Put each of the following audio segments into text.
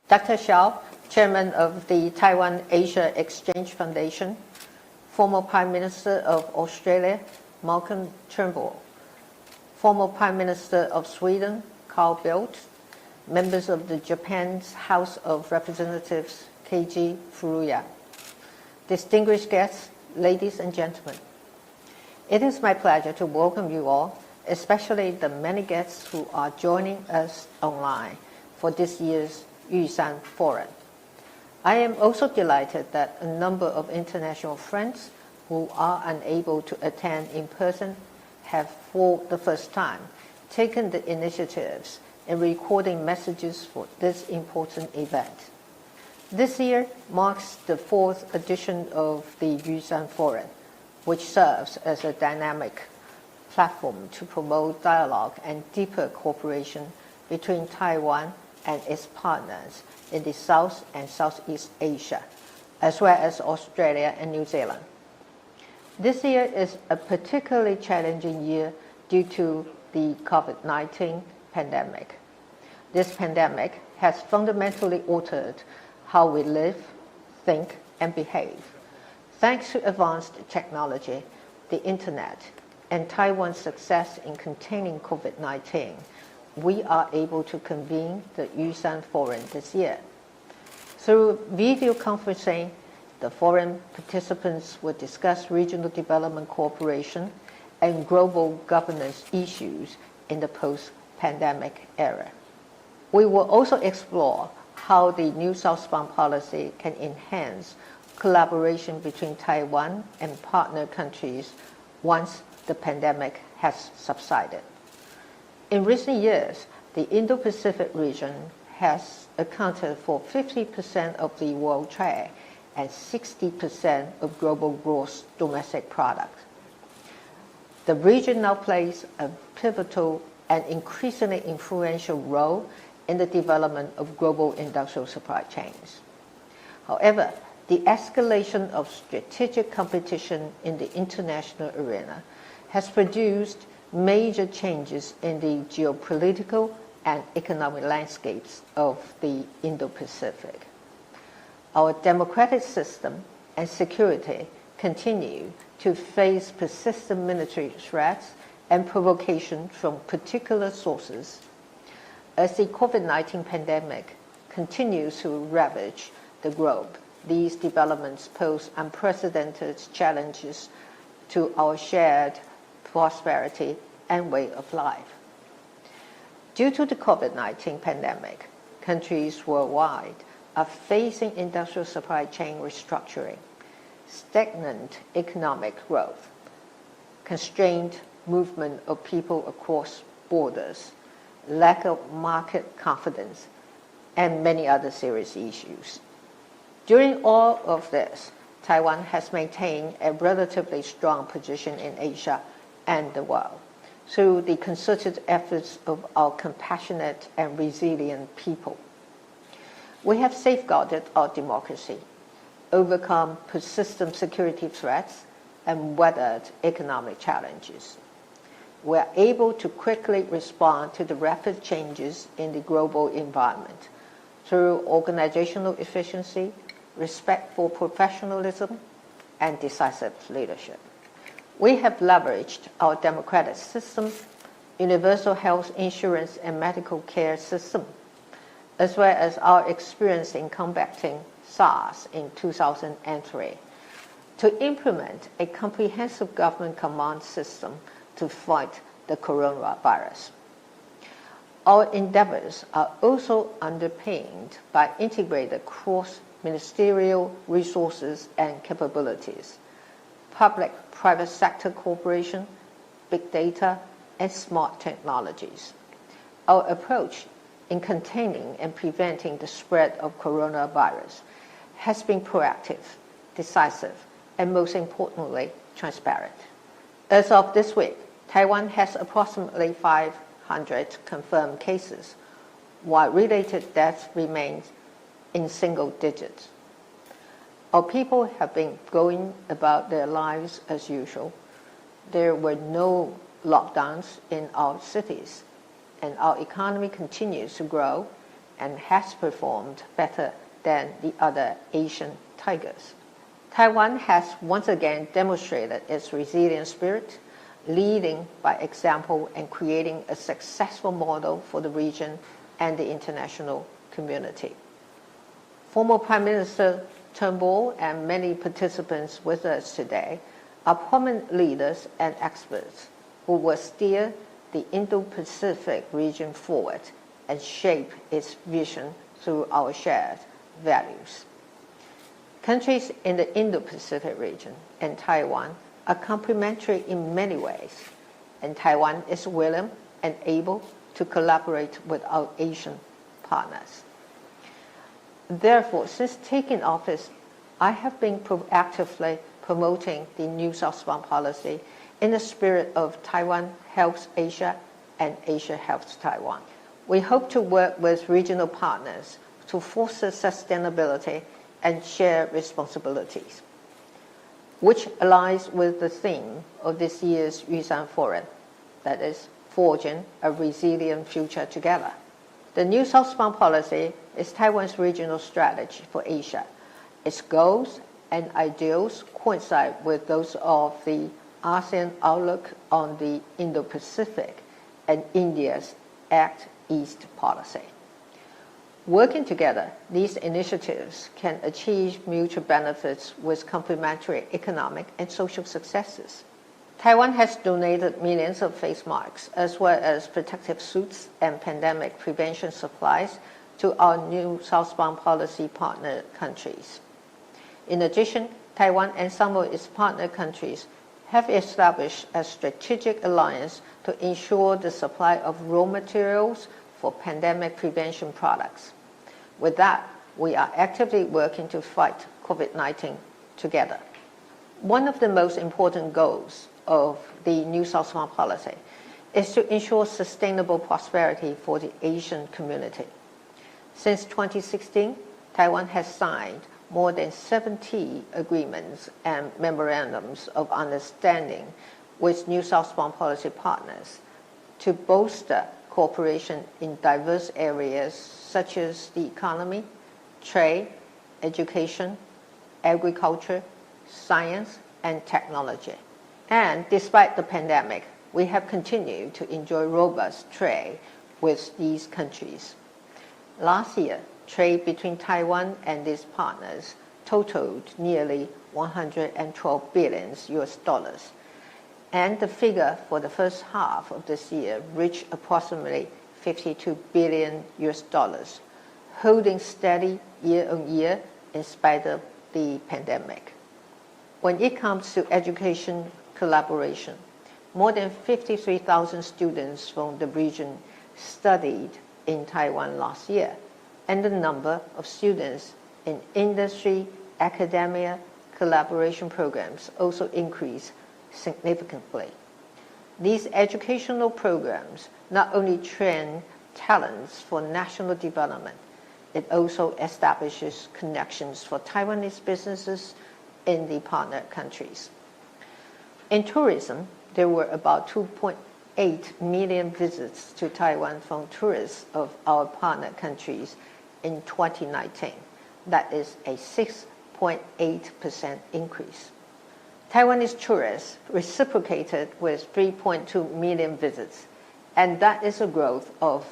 Dr. Xiao, Chairman of the Taiwan Asia Exchange Foundation, former Prime Minister of Australia, Malcolm Turnbull, former Prime Minister of Sweden, Carl Bildt, members of the Japan's House of Representatives, Keiji Furuya, distinguished guests, ladies and gentlemen. It is my pleasure to welcome you all, especially the many guests who are joining us online for this year's Yusan Forum. I am also delighted that a number of international friends who are unable to attend in person have for the first time taken the initiatives in recording messages for this important event. This year marks the fourth edition of the Yusan Forum, which serves as a dynamic platform to promote dialogue and deeper cooperation between Taiwan and its partners in the South and Southeast Asia, as well as Australia and New Zealand. This year is a particularly challenging year due to the COVID-19 pandemic. This pandemic has fundamentally altered how we live, think, and behave. Thanks to advanced technology, the internet, and Taiwan's success in containing COVID-19, we are able to convene the Yusan Forum this year. Through video conferencing, the forum participants will discuss regional development cooperation and global governance issues in the post-pandemic era. We will also explore how the new southbound policy can enhance collaboration between Taiwan and partner countries once the pandemic has subsided. In recent years, the Indo-Pacific region has accounted for 50% of the world trade and 60% of global gross domestic product. The region now plays a pivotal and increasingly influential role in the development of global industrial supply chains. However, the escalation of strategic competition in the international arena has produced major changes in the geopolitical and economic landscapes of the Indo-Pacific. Our democratic system and security continue to face persistent military threats and provocation from particular sources. As the COVID-19 pandemic continues to ravage the globe, these developments pose unprecedented challenges to our shared prosperity and way of life. Due to the COVID-19 pandemic, countries worldwide are facing industrial supply chain restructuring, stagnant economic growth, constrained movement of people across borders, lack of market confidence, and many other serious issues. During all of this, Taiwan has maintained a relatively strong position in Asia and the world through the concerted efforts of our compassionate and resilient people. We have safeguarded our democracy, overcome persistent security threats, and weathered economic challenges. We are able to quickly respond to the rapid changes in the global environment through organizational efficiency, respect for professionalism, and decisive leadership. We have leveraged our democratic system, universal health insurance and medical care system, as well as our experience in combating SARS in 2003, to implement a comprehensive government command system to fight the coronavirus. Our endeavors are also underpinned by integrated cross-ministerial resources and capabilities, public-private sector cooperation, big data, and smart technologies. Our approach in containing and preventing the spread of coronavirus has been proactive, decisive, and most importantly, transparent. As of this week, Taiwan has approximately 500 confirmed cases, while related deaths remain in single digits. Our people have been going about their lives as usual. There were no lockdowns in our cities, and our economy continues to grow and has performed better than the other Asian tigers. Taiwan has once again demonstrated its resilient spirit, leading by example and creating a successful model for the region and the international community. Former Prime Minister Turnbull and many participants with us today are prominent leaders and experts who will steer the Indo-Pacific region forward and shape its vision through our shared values. Countries in the Indo-Pacific region and Taiwan are complementary in many ways, and Taiwan is willing and able to collaborate with our Asian partners. Therefore, since taking office, I have been proactively promoting the new southbound policy in the spirit of Taiwan helps Asia and Asia helps Taiwan. We hope to work with regional partners to foster sustainability and share responsibilities, which aligns with the theme of this year's Yusan Forum, that is, forging a resilient future together. The new southbound policy is Taiwan's regional strategy for Asia. Its goals and ideals coincide with those of the ASEAN outlook on the Indo-Pacific and India's Act East policy. Working together, these initiatives can achieve mutual benefits with complementary economic and social successes. Taiwan has donated millions of face masks as well as protective suits and pandemic prevention supplies to our new southbound policy partner countries. In addition, Taiwan and some of its partner countries have established a strategic alliance to ensure the supply of raw materials for pandemic prevention products. With that, we are actively working to fight COVID-19 together. One of the most important goals of the new southbound policy is to ensure sustainable prosperity for the Asian community. Since 2016, Taiwan has signed more than 70 agreements and memorandums of understanding with new southbound policy partners to bolster cooperation in diverse areas such as the economy, trade, education, agriculture, science, and technology. And despite the pandemic, we have continued to enjoy robust trade with these countries. Last year, trade between Taiwan and these partners totaled nearly $112 billion, and the figure for the first half of this year reached approximately $52 billion, holding steady year on year in spite of the pandemic. When it comes to education collaboration, more than 53,000 students from the region studied in Taiwan last year, and the number of students in industry, academia, collaboration programs also increased significantly. These educational programs not only train talents for national development, it also establishes connections for Taiwanese businesses in the partner countries. In tourism, there were about 2.8 million visits to Taiwan from tourists of our partner countries in 2019. That is a 6.8% increase. Taiwanese tourists reciprocated with 3.2 million visits, and that is a growth of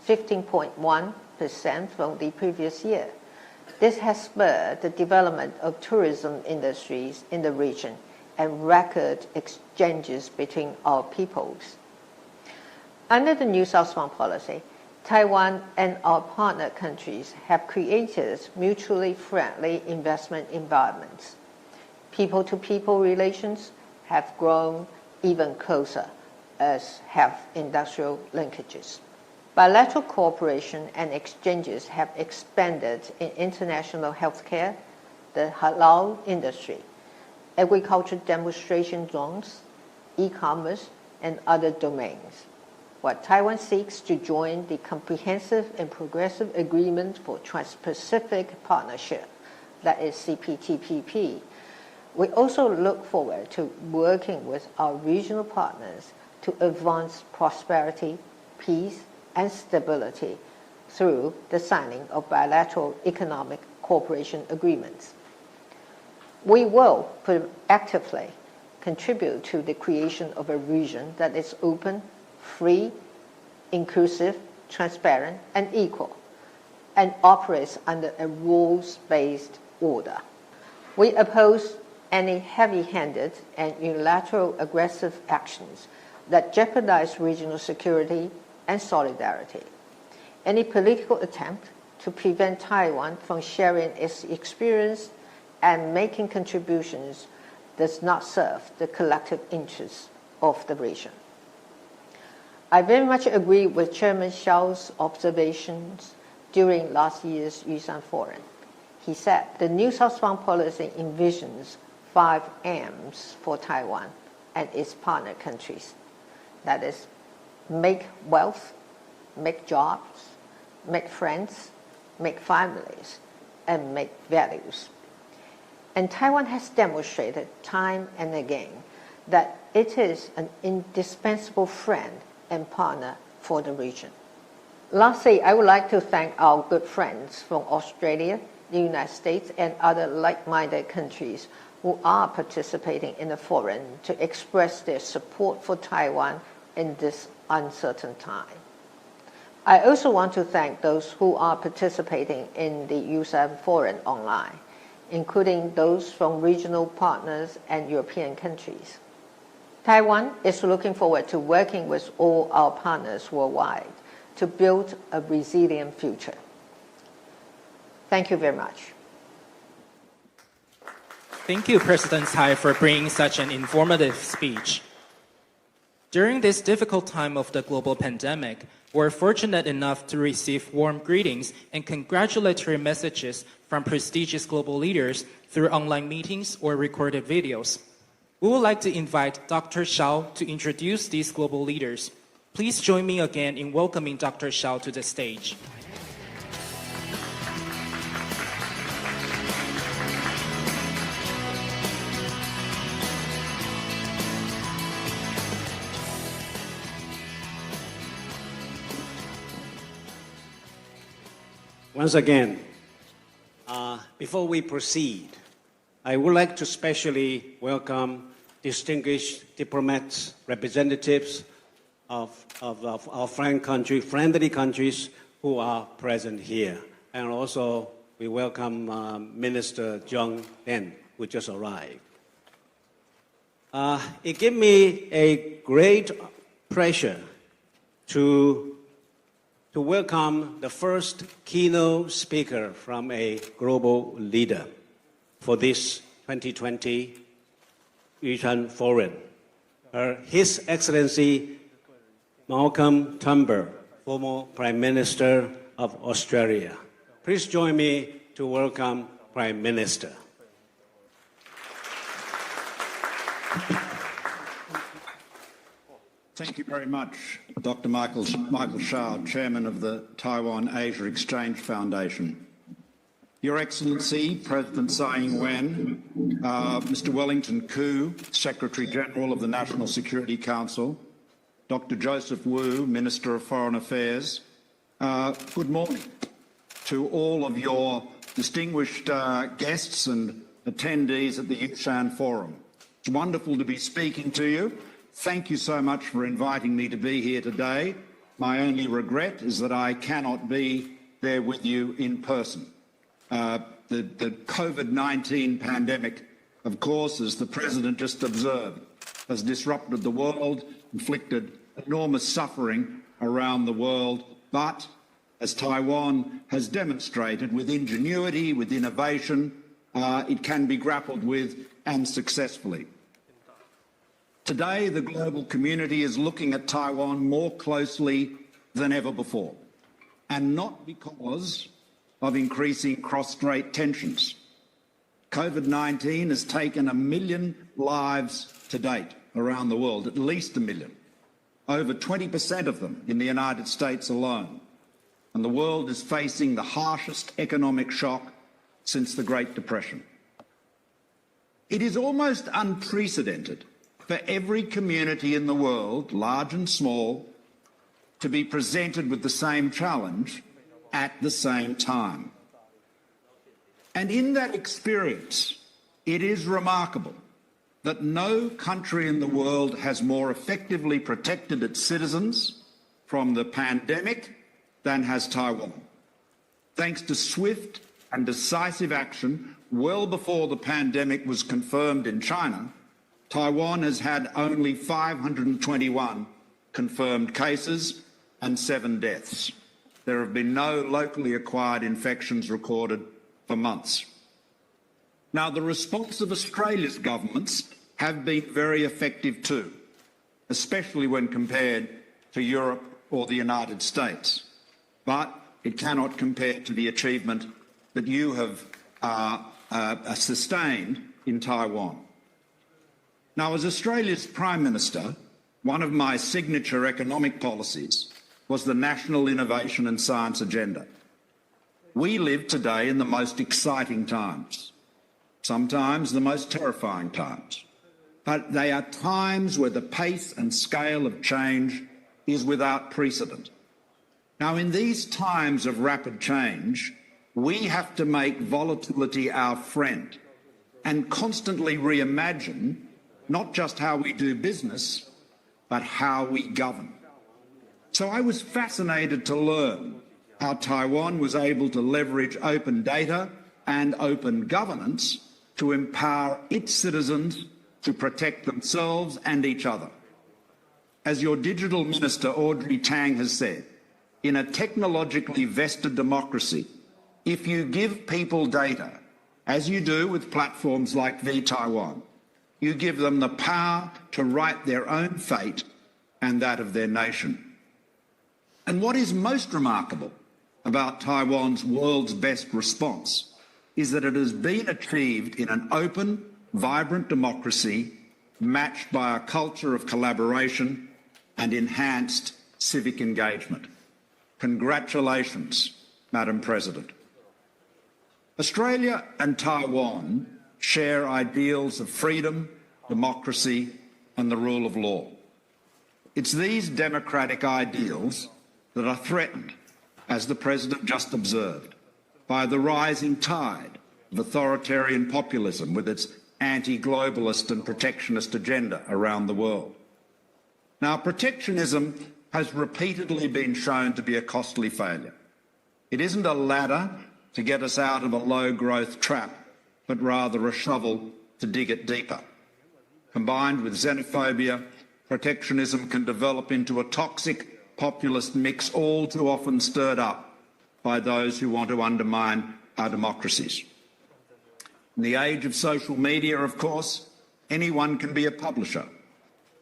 15.1% from the previous year. This has spurred the development of tourism industries in the region and record exchanges between our peoples. Under the new southbound policy, Taiwan and our partner countries have created mutually friendly investment environments. People-to-people relations have grown even closer, as have industrial linkages. Bilateral cooperation and exchanges have expanded in international healthcare, the halal industry, agriculture demonstration zones, e-commerce, and other domains. While Taiwan seeks to join the Comprehensive and Progressive Agreement for Trans-Pacific Partnership, that is CPTPP, we also look forward to working with our regional partners to advance prosperity, peace, and stability through the signing of bilateral economic cooperation agreements. We will actively contribute to the creation of a region that is open, free, inclusive, transparent, and equal, and operates under a rules-based order. We oppose any heavy-handed and unilateral aggressive actions that jeopardize regional security and solidarity. Any political attempt to prevent Taiwan from sharing its experience and making contributions does not serve the collective interests of the region. I very much agree with Chairman Xiao's observations during last year's Yusan Forum. He said the new South-Bound policy envisions 5 M's for Taiwan and its partner countries. That is, make wealth, make jobs, make friends, make families, and make values. And Taiwan has demonstrated time and again that it is an indispensable friend and partner for the region. Lastly, I would like to thank our good friends from Australia, the United States, and other like-minded countries who are participating in the forum to express their support for Taiwan in this uncertain time. I also want to thank those who are participating in the USAM Forum online, including those from regional partners and European countries. Taiwan is looking forward to working with all our partners worldwide to build a resilient future. Thank you very much. Thank you, President Tsai, for bringing such an informative speech. During this difficult time of the global pandemic, we're fortunate enough to receive warm greetings and congratulatory messages from prestigious global leaders through online meetings or recorded videos. We would like to invite Dr. Xiao to introduce these global leaders. Please join me again in welcoming Dr. Xiao to the stage. Once again, before we proceed, I would like to specially welcome distinguished diplomats, representatives of our friendly countries who are present here. And also, we welcome Minister Zhang Den, who just arrived. It gives me a great pleasure to welcome the first keynote speaker from a global leader for this 2020 Yusan Forum, His Excellency Malcolm Turnbull, former Prime Minister of Australia. Please join me to welcome Prime Minister. Thank you very much, Dr. Michael Shao, Chairman of the Taiwan Asia Exchange Foundation. Your Excellency, President Tsai Ing-wen, Mr. Wellington Koo, Secretary General of the National Security Council, Dr. Joseph Wu, Minister of Foreign Affairs, good morning to all of your distinguished guests and attendees at the Yusan Forum. It's wonderful to be speaking to you. Thank you so much for inviting me to be here today. My only regret is that I cannot be there with you in person. The COVID-19 pandemic, of course, as the President just observed, has disrupted the world, inflicted enormous suffering around the world, but as Taiwan has demonstrated, with ingenuity, with innovation, it can be grappled with and successfully. Today, the global community is looking at Taiwan more closely than ever before, and not because of increasing cross-strait tensions. COVID-19 has taken 1 million lives to date around the world, at least 1 million, over 20% of them in the United States alone. And the world is facing the harshest economic shock since the Great Depression. It is almost unprecedented for every community in the world, large and small, to be presented with the same challenge at the same time. And in that experience, it is remarkable that no country in the world has more effectively protected its citizens from the pandemic than has Taiwan. Thanks to swift and decisive action well before the pandemic was confirmed in China, Taiwan has had only 521 confirmed cases and 7 deaths. There have been no locally acquired infections recorded for months. Now, the response of Australia's governments have been very effective too, especially when compared to Europe or the United States. But it cannot compare to the achievement that you have sustained in Taiwan. Now, as Australia's Prime Minister, one of my signature economic policies was the National Innovation and Science Agenda. We live today in the most exciting times, sometimes the most terrifying times, but they are times where the pace and scale of change is without precedent. Now, in these times of rapid change, we have to make volatility our friend and constantly reimagine not just how we do business, but how we govern. So I was fascinated to learn how Taiwan was able to leverage open data and open governance to empower its citizens to protect themselves and each other. As your digital minister, Audrey Tang, has said, in a technologically vested democracy, if you give people data, as you do with platforms like VTaiwan, you give them the power to write their own fate and that of their nation. And what is most remarkable about Taiwan's world's best response is that it has been achieved in an open, vibrant democracy matched by a culture of collaboration and enhanced civic engagement. Congratulations, Madam President. Australia and Taiwan share ideals of freedom, democracy, and the rule of law. It's these democratic ideals that are threatened, as the President just observed, by the rising tide of authoritarian populism with its anti-globalist and protectionist agenda around the world. Now, protectionism has repeatedly been shown to be a costly failure. It isn't a ladder to get us out of a low-growth trap, but rather a shovel to dig it deeper. Combined with xenophobia, protectionism can develop into a toxic populist mix all too often stirred up by those who want to undermine our democracies. In the age of social media, of course, anyone can be a publisher.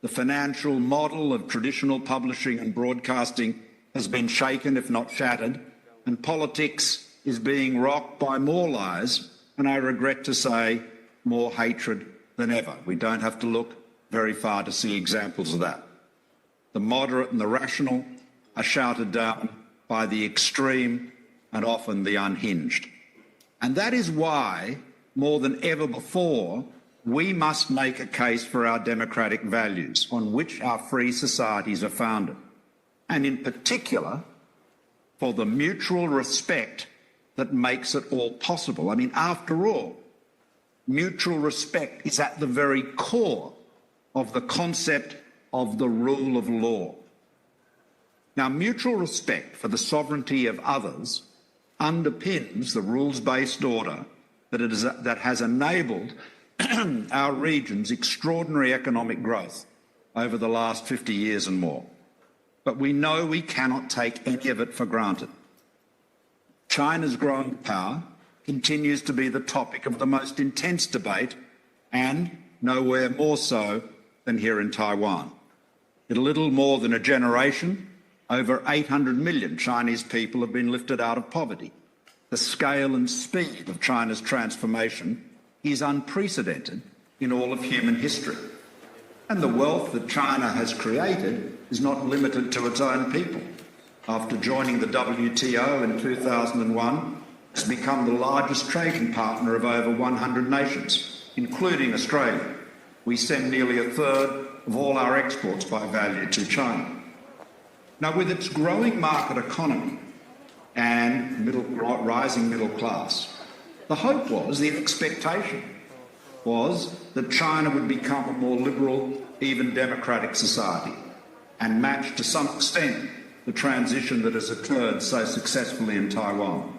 The financial model of traditional publishing and broadcasting has been shaken, if not shattered, and politics is being rocked by more lies, and I regret to say, more hatred than ever. We don't have to look very far to see examples of that. The moderate and the rational are shouted down by the extreme and often the unhinged. And that is why, more than ever before, we must make a case for our democratic values on which our free societies are founded, and in particular, for the mutual respect that makes it all possible. I mean, after all, mutual respect is at the very core of the concept of the rule of law. Now, mutual respect for the sovereignty of others underpins the rules-based order that has enabled our region's extraordinary economic growth over the last 50 years and more. But we know we cannot take any of it for granted. China's growing power continues to be the topic of the most intense debate, and nowhere more so than here in Taiwan. In a little more than a generation, over 800 million Chinese people have been lifted out of poverty. The scale and speed of China's transformation is unprecedented in all of human history. And the wealth that China has created is not limited to its own people. After joining the WTO in 2001, it's become the largest trading partner of over 100 nations, including Australia. We send nearly a third of all our exports by value to China. Now, with its growing market economy, and rising middle class. The hope was, the expectation was, that China would become a more liberal, even democratic society and match to some extent the transition that has occurred so successfully in Taiwan.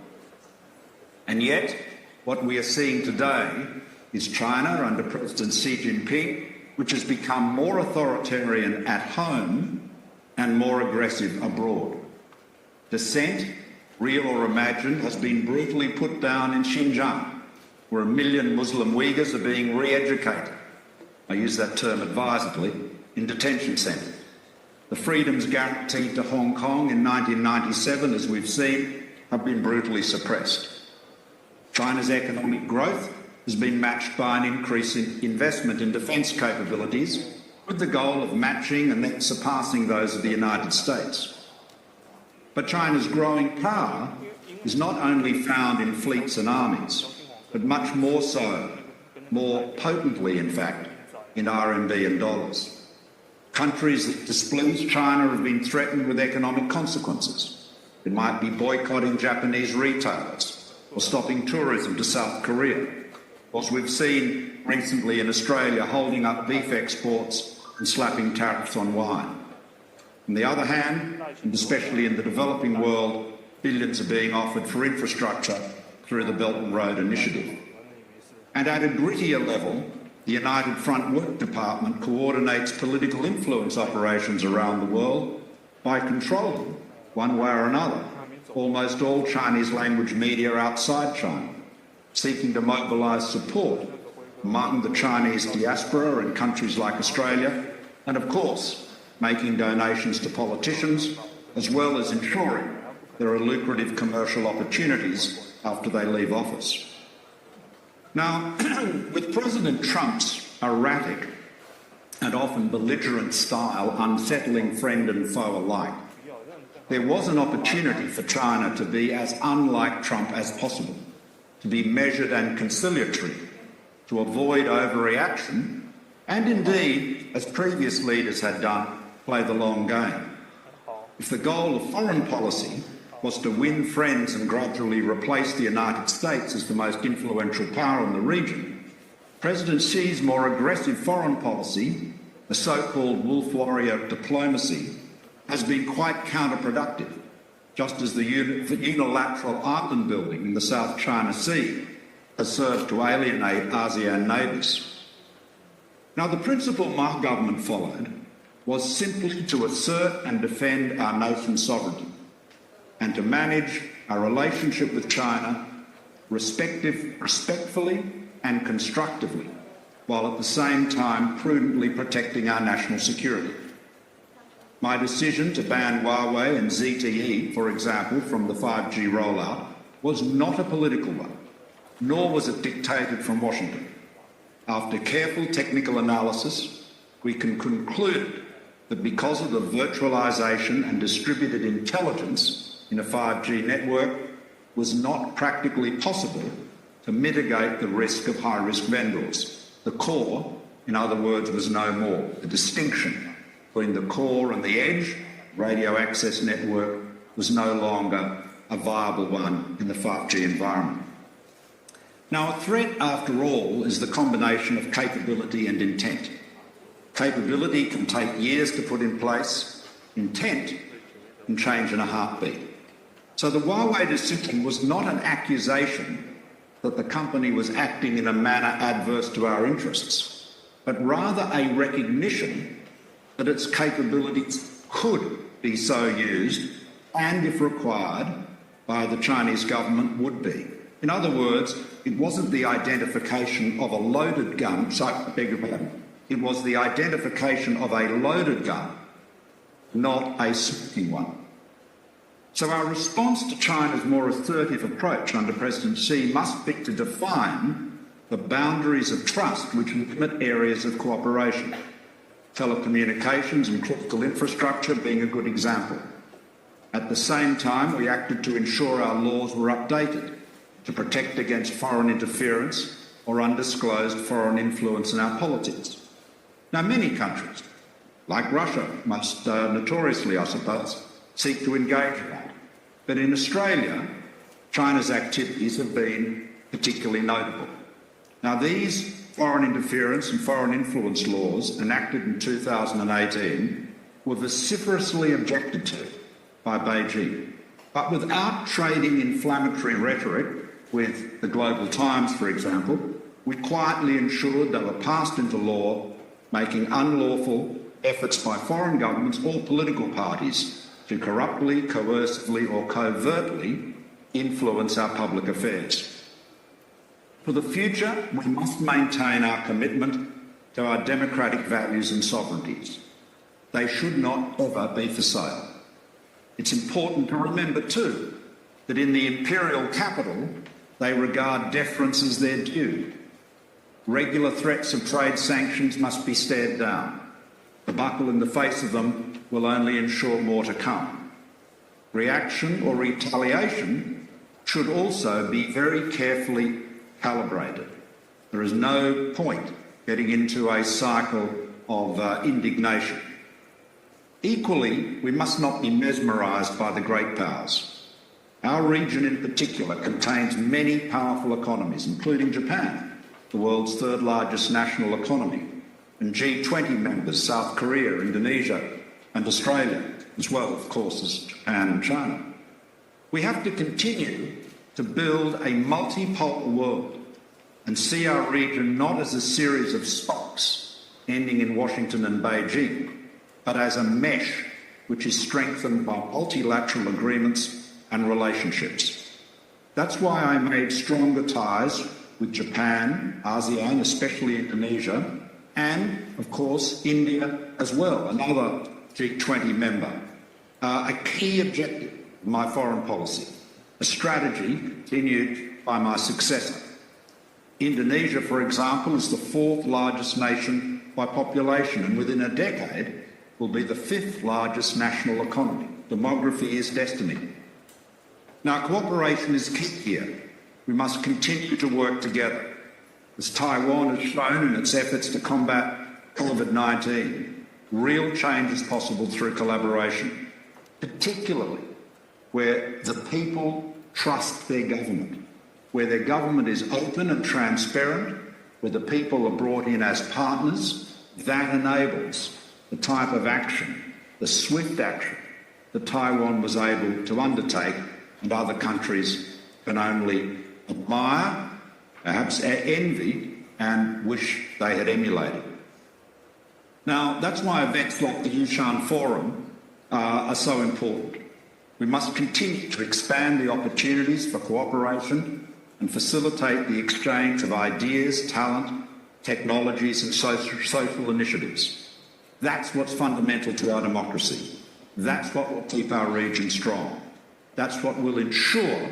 And yet, what we are seeing today is China under President Xi Jinping, which has become more authoritarian at home and more aggressive abroad. Dissent, real or imagined, has been brutally put down in Xinjiang, where 1 million Muslim Uyghurs are being re-educated, I use that term advisedly, in detention centres. The freedoms guaranteed to Hong Kong in 1997, as we've seen, have been brutally suppressed. China's economic growth has been matched by an increase in investment in defence capabilities, with the goal of matching and then surpassing those of the United States. But China's growing power is not only found in fleets and armies, but much more so, more potently in fact, in RMB and dollars. Countries that displease China have been threatened with economic consequences. It might be boycotting Japanese retailers or stopping tourism to South Korea, as we've seen recently in Australia holding up beef exports and slapping tariffs on wine. On the other hand, and especially in the developing world, billions are being offered for infrastructure through the Belt and Road Initiative. And at a grittier level, the United Front Work Department coordinates political influence operations around the world by controlling, one way or another, almost all Chinese language media outside China, seeking to mobilise support among the Chinese diaspora in countries like Australia, and of course, making donations to politicians, as well as ensuring there are lucrative commercial opportunities after they leave office. Now, with President Trump's erratic and often belligerent style unsettling friend and foe alike, there was an opportunity for China to be as unlike Trump as possible, to be measured and conciliatory, to avoid overreaction, and indeed, as previous leaders had done, play the long game. If the goal of foreign policy was to win friends and gradually replace the United States as the most influential power in the region, President Xi's more aggressive foreign policy, the so-called wolf warrior diplomacy, has been quite counterproductive, just as the unilateral island building in the South China Sea has served to alienate ASEAN neighbours. Now, the principle my government followed was simply to assert and defend our nation's sovereignty and to manage our relationship with China respectfully and constructively, while at the same time prudently protecting our national security. My decision to ban Huawei and ZTE, for example, from the 5G rollout was not a political one, nor was it dictated from Washington. After careful technical analysis, we can conclude that because of the virtualization and distributed intelligence in a 5G network was not practically possible to mitigate the risk of high-risk vendors. The core, in other words, was no more. The distinction between the core and the edge, radio access network, was no longer a viable one in the 5G environment. Now, a threat, after all, is the combination of capability and intent. Capability can take years to put in place. Intent can change in a heartbeat. So the Huawei decision was not an accusation that the company was acting in a manner adverse to our interests, but rather a recognition that its capabilities could be so used and, if required, by the Chinese government would be. In other words, it wasn't the identification of a loaded gun, it was the identification of a loaded gun, not a smoking one. So our response to China's more assertive approach under President Xi must be to define the boundaries of trust which limit areas of cooperation, telecommunications and critical infrastructure being a good example. At the same time, we acted to ensure our laws were updated to protect against foreign interference or undisclosed foreign influence in our politics. Now, many countries, like Russia, most notoriously, I suppose, seek to engage in that. But in Australia, China's activities have been particularly notable. Now, these foreign interference and foreign influence laws enacted in 2018 were vociferously objected to by Beijing, but without trading inflammatory rhetoric with the Global Times, for example, we quietly ensured they were passed into law, making unlawful efforts by foreign governments or political parties to corruptly, coercively or covertly influence our public affairs. For the future, we must maintain our commitment to our democratic values and sovereignties. They should not ever be for sale. It's important to remember, too, that in the imperial capital, they regard deference as their due. Regular threats of trade sanctions must be stared down. The buckle in the face of them will only ensure more to come. Reaction or retaliation should also be very carefully calibrated. There is no point getting into a cycle of indignation. Equally, we must not be mesmerised by the great powers. Our region in particular contains many powerful economies, including Japan, the world's third largest national economy, and G20 members, South Korea, Indonesia, and Australia, as well, of course, as Japan and China. We have to continue to build a multipolar world and see our region not as a series of spokes ending in Washington and Beijing, but as a mesh which is strengthened by multilateral agreements and relationships. That's why I made stronger ties with Japan, ASEAN, especially Indonesia, and, of course, India as well, another G20 member. A key objective of my foreign policy, a strategy continued by my successor. Indonesia, for example, is the fourth largest nation by population, and within a decade will be the fifth largest national economy. Demography is destiny. Now, cooperation is key here. We must continue to work together. As Taiwan has shown in its efforts to combat COVID-19, real change is possible through collaboration, particularly where the people trust their government, where their government is open and transparent, where the people are brought in as partners. That enables the type of action, the swift action that Taiwan was able to undertake and other countries can only admire, perhaps envy, and wish they had emulated. Now, that's why events like the Yushan Forum are so important. We must continue to expand the opportunities for cooperation and facilitate the exchange of ideas, talent, technologies and social initiatives. That's what's fundamental to our democracy. That's what will keep our region strong. That's what will ensure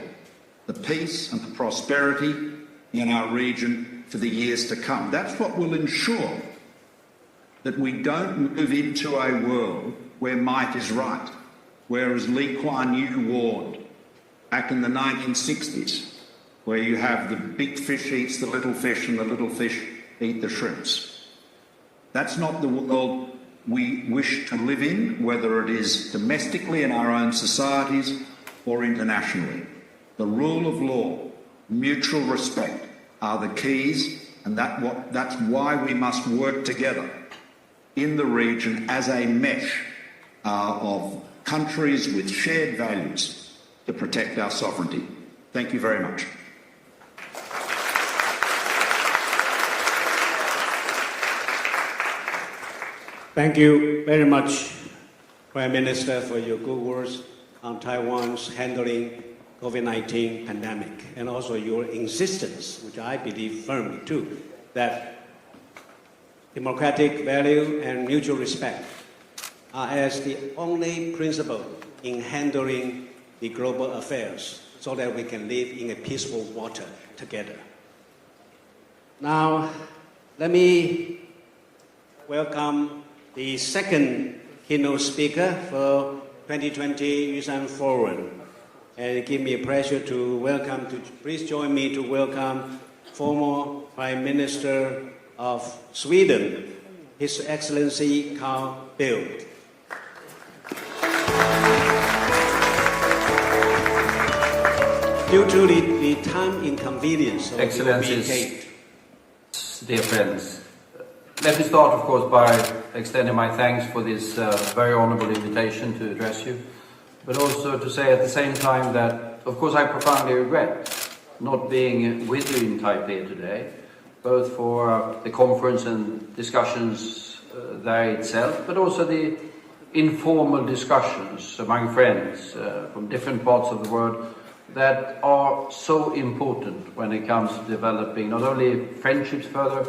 the peace and the prosperity in our region for the years to come. That's what will ensure that we don't move into a world where might is right, where, as Lee Kuan Yew warned back in the 1960s, where you have the big fish eats the little fish and the little fish eat the shrimps. That's not the world we wish to live in, whether it is domestically in our own societies or internationally. The rule of law, mutual respect are the keys, and that's why we must work together in the region as a mesh of countries with shared values to protect our sovereignty. Thank you very much. Thank you very much, Prime Minister, for your good words on Taiwan's handling COVID-19 pandemic, and also your insistence, which I believe firmly too, that democratic value and mutual respect are as the only principle in handling the global affairs so that we can live in a peaceful water together. Now, let me welcome the second keynote speaker for 2020 Yushan Forum. And it gives me a pleasure to welcome, please join me to welcome former Prime Minister of Sweden, His Excellency Carl Bildt. Due to the time inconvenience of the Excellencies, gate. dear friends, let me start, of course, by extending my thanks for this very honourable invitation to address you, but also to say at the same time that, of course, I profoundly regret not being with you in Taipei today, both for the conference and discussions there itself, but also the informal discussions among friends from different parts of the world that are so important when it comes to developing not only friendships further,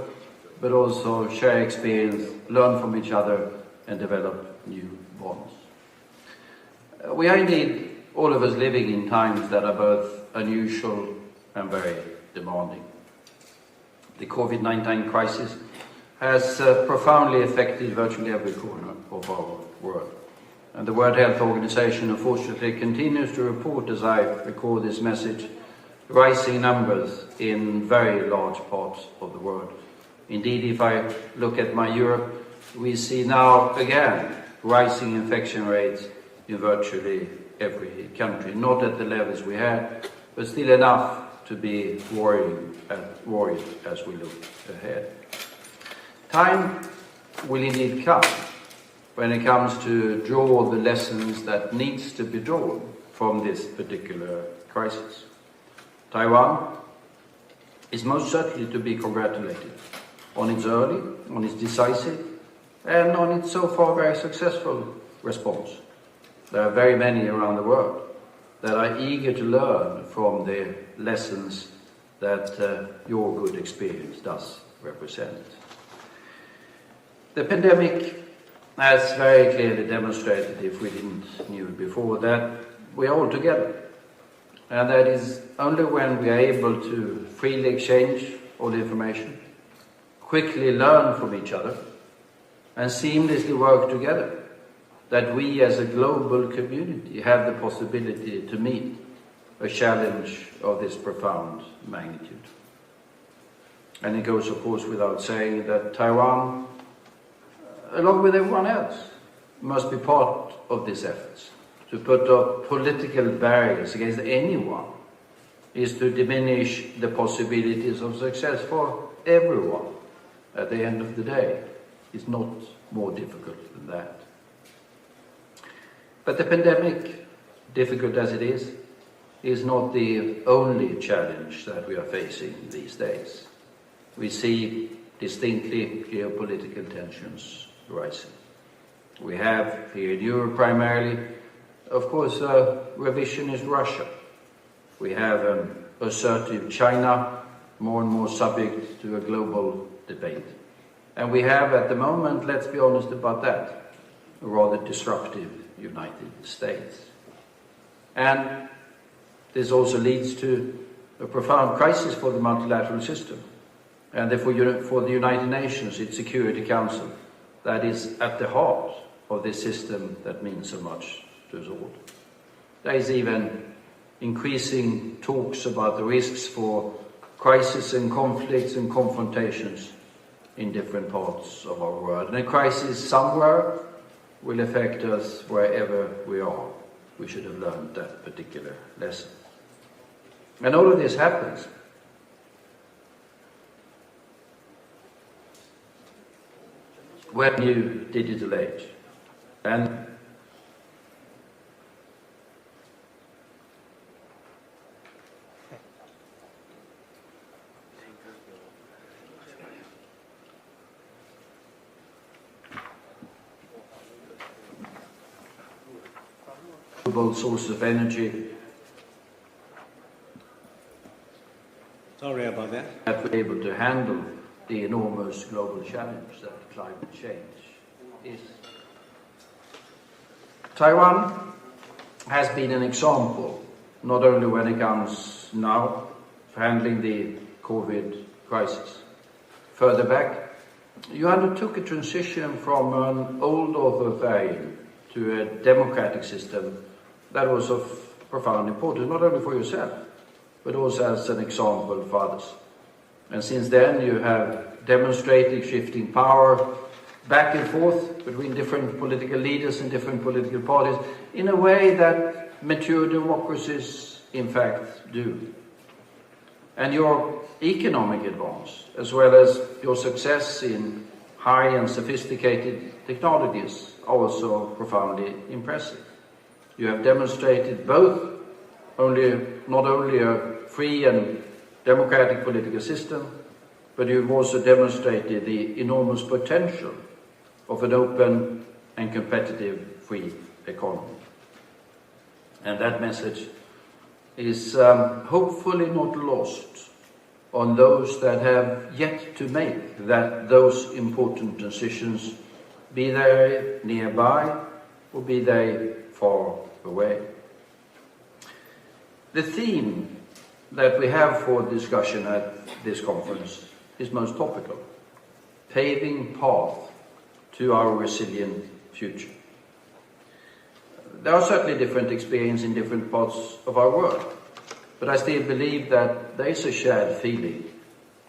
but also share experience, learn from each other, and develop new bonds. We are indeed, all of us, living in times that are both unusual and very demanding. The COVID-19 crisis has profoundly affected virtually every corner of our world. And the World Health Organization, unfortunately, continues to report, as I record this message, rising numbers in very large parts of the world. Indeed, if I look at my Europe, we see now again rising infection rates in virtually every country. Not at the levels we had, but still enough to be worried as we look ahead. Time will indeed come when it comes to draw the lessons that needs to be drawn from this particular crisis. Taiwan is most certainly to be congratulated on its early, on its decisive, and on its so far very successful response. There are very many around the world that are eager to learn from the lessons that your good experience does represent. The pandemic has very clearly demonstrated, if we didn't knew it before, that we are all together. And that is only when we are able to freely exchange all the information, quickly learn from each other, and seamlessly work together, that we as a global community have the possibility to meet a challenge of this profound magnitude. And it goes, of course, without saying that Taiwan, along with everyone else, must be part of these efforts. To put up political barriers against anyone is to diminish the possibilities of success for everyone. At the end of the day, it's not more difficult than that. But the pandemic, difficult as it is not the only challenge that we are facing these days. We see distinctly geopolitical tensions rising. We have here in Europe primarily, of course, revisionist Russia. We have an assertive China, more and more subject to a global debate. And we have at the moment, let's be honest about that, a rather disruptive United States. And this also leads to a profound crisis for the multilateral system and therefore for the United Nations, its Security Council, that is at the heart of this system that means so much to us all. There is even increasing talks about the risks for crisis and conflicts and confrontations in different parts of our world. And a crisis somewhere will affect us wherever we are. We should have learned that particular lesson. And all of this happens when new digital age. And source of energy. Sorry about that. That we're able to handle the enormous global challenge that climate change is. Taiwan has been an example, not only when it comes now for handling the COVID crisis. Further back, you undertook a transition from an old authoritarian to a democratic system that was of profound importance, not only for yourself, but also as an example for others. And since then you have demonstrated shifting power back and forth between different political leaders and different political parties in a way that mature democracies in fact do. And your economic advance, as well as your success in high and sophisticated technologies, are also profoundly impressive. You have demonstrated not only a free and democratic political system, but you've also demonstrated the enormous potential of an open and competitive free economy. And that message is hopefully not lost on those that have yet to make those important decisions, be they nearby or be they far away. The theme that we have for discussion at this conference is most topical: paving path to our resilient future. There are certainly different experiences in different parts of our world, but I still believe that there is a shared feeling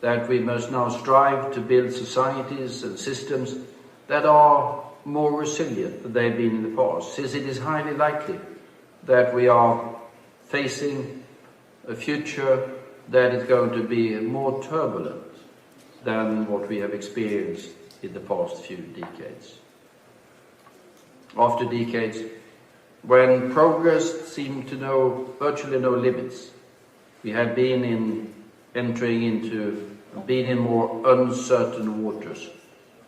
that we must now strive to build societies and systems that are more resilient than they've been in the past, since it is highly likely that we are facing a future that is going to be more turbulent than what we have experienced in the past few decades. After decades when progress seemed to know virtually no limits, we had been in more uncertain waters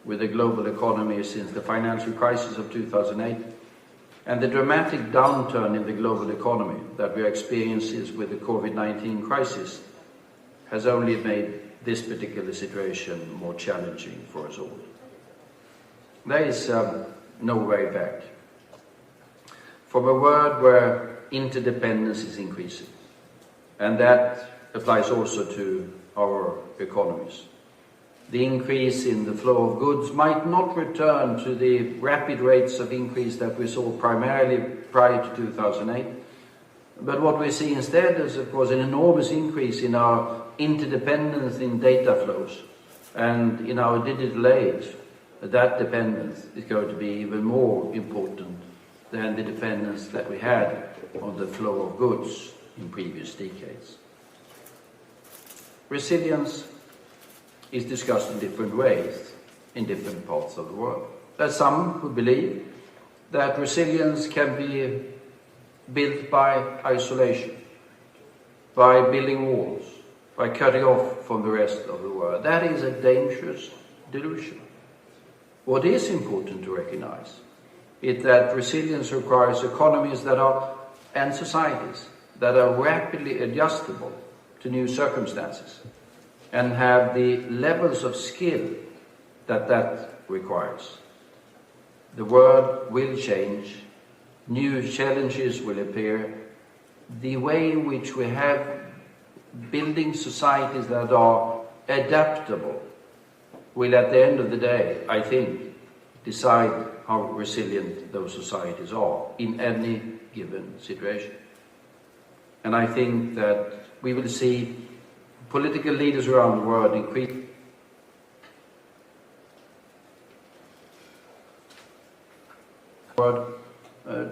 with the global economy since the financial crisis of 2008, and the dramatic downturn in the global economy that we are experiencing with the COVID-19 crisis has only made this particular situation more challenging for us all. There is no way back from a world where interdependence is increasing, and that applies also to our economies. The increase in the flow of goods might not return to the rapid rates of increase that we saw primarily prior to 2008, but what we see instead is, of course, an enormous increase in our interdependence in data flows, and in our digital age, that dependence is going to be even more important than the dependence that we had on the flow of goods in previous decades. Resilience is discussed in different ways in different parts of the world. There are some who believe that resilience can be built by isolation, by building walls, by cutting off from the rest of the world. That is a dangerous delusion. What is important to recognize is that resilience requires economies and societies that are rapidly adjustable to new circumstances and have the levels of skill that requires. The world will change, new challenges will appear. The way in which we have building societies that are adaptable will, at the end of the day, I think, decide how resilient those societies are in any given situation. And I think that we will see political leaders around the world increase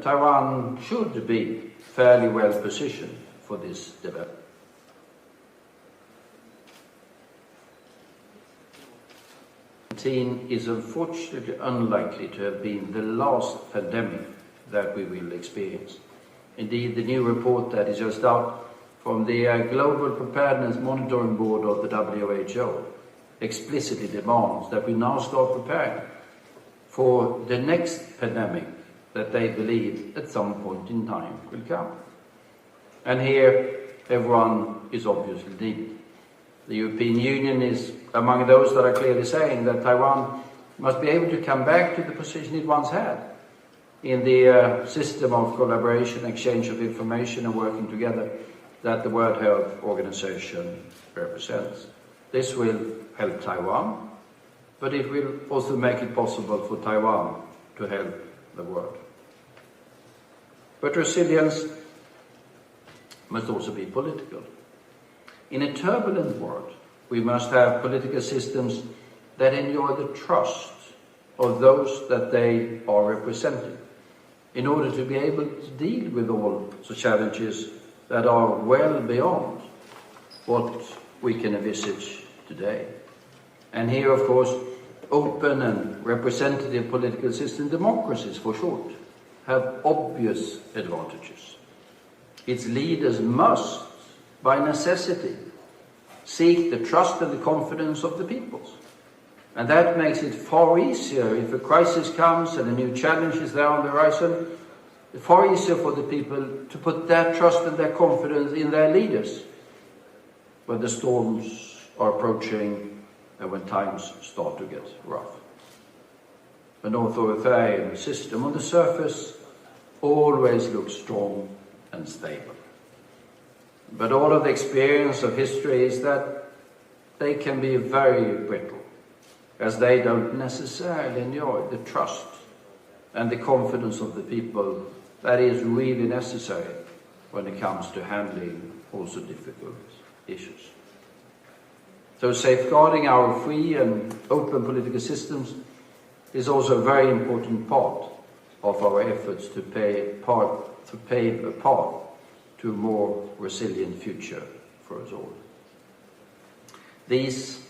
Taiwan should be fairly well positioned for this development. COVID-19 is unfortunately unlikely to have been the last pandemic that we will experience. Indeed, the new report that is just out from the Global Preparedness Monitoring Board of the WHO explicitly demands that we now start preparing for the next pandemic that they believe at some point in time will come. And here, everyone is obviously needed. The European Union is among those that are clearly saying that Taiwan must be able to come back to the position it once had in the system of collaboration, exchange of information and working together that the World Health Organization represents. This will help Taiwan, but it will also make it possible for Taiwan to help the world. But resilience must also be political. In a turbulent world, we must have political systems that enjoy the trust of those that they are representing in order to be able to deal with all the challenges that are well beyond what we can envisage today. And here, of course, open and representative political system democracies, for short, have obvious advantages. Its leaders must, by necessity, seek the trust and the confidence of the peoples. And that makes it far easier if a crisis comes and a new challenge is there on the horizon, far easier for the people to put their trust and their confidence in their leaders when the storms are approaching and when times start to get rough. An authoritarian system on the surface always looks strong and stable. But all of the experience of history is that they can be very brittle, as they don't necessarily enjoy the trust and the confidence of the people that is really necessary when it comes to handling also difficult issues. So safeguarding our free and open political systems is also a very important part of our efforts to pave a path to a more resilient future for us all. These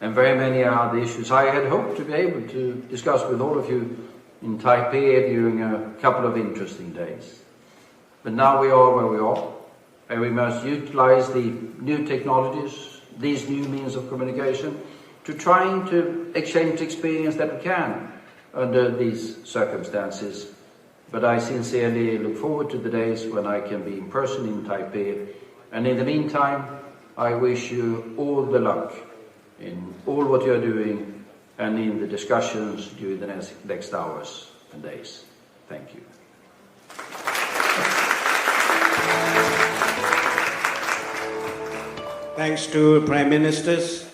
and very many other issues I had hoped to be able to discuss with all of you in Taipei during a couple of interesting days. But now we are where we are, and we must utilize the new technologies, these new means of communication, to trying to exchange experience that we can under these circumstances. But I sincerely look forward to the days when I can be in person in Taipei. And in the meantime, I wish you all the luck in all what you're doing and in the discussions during the next hours and days. Thank you. Thanks to Prime Ministers.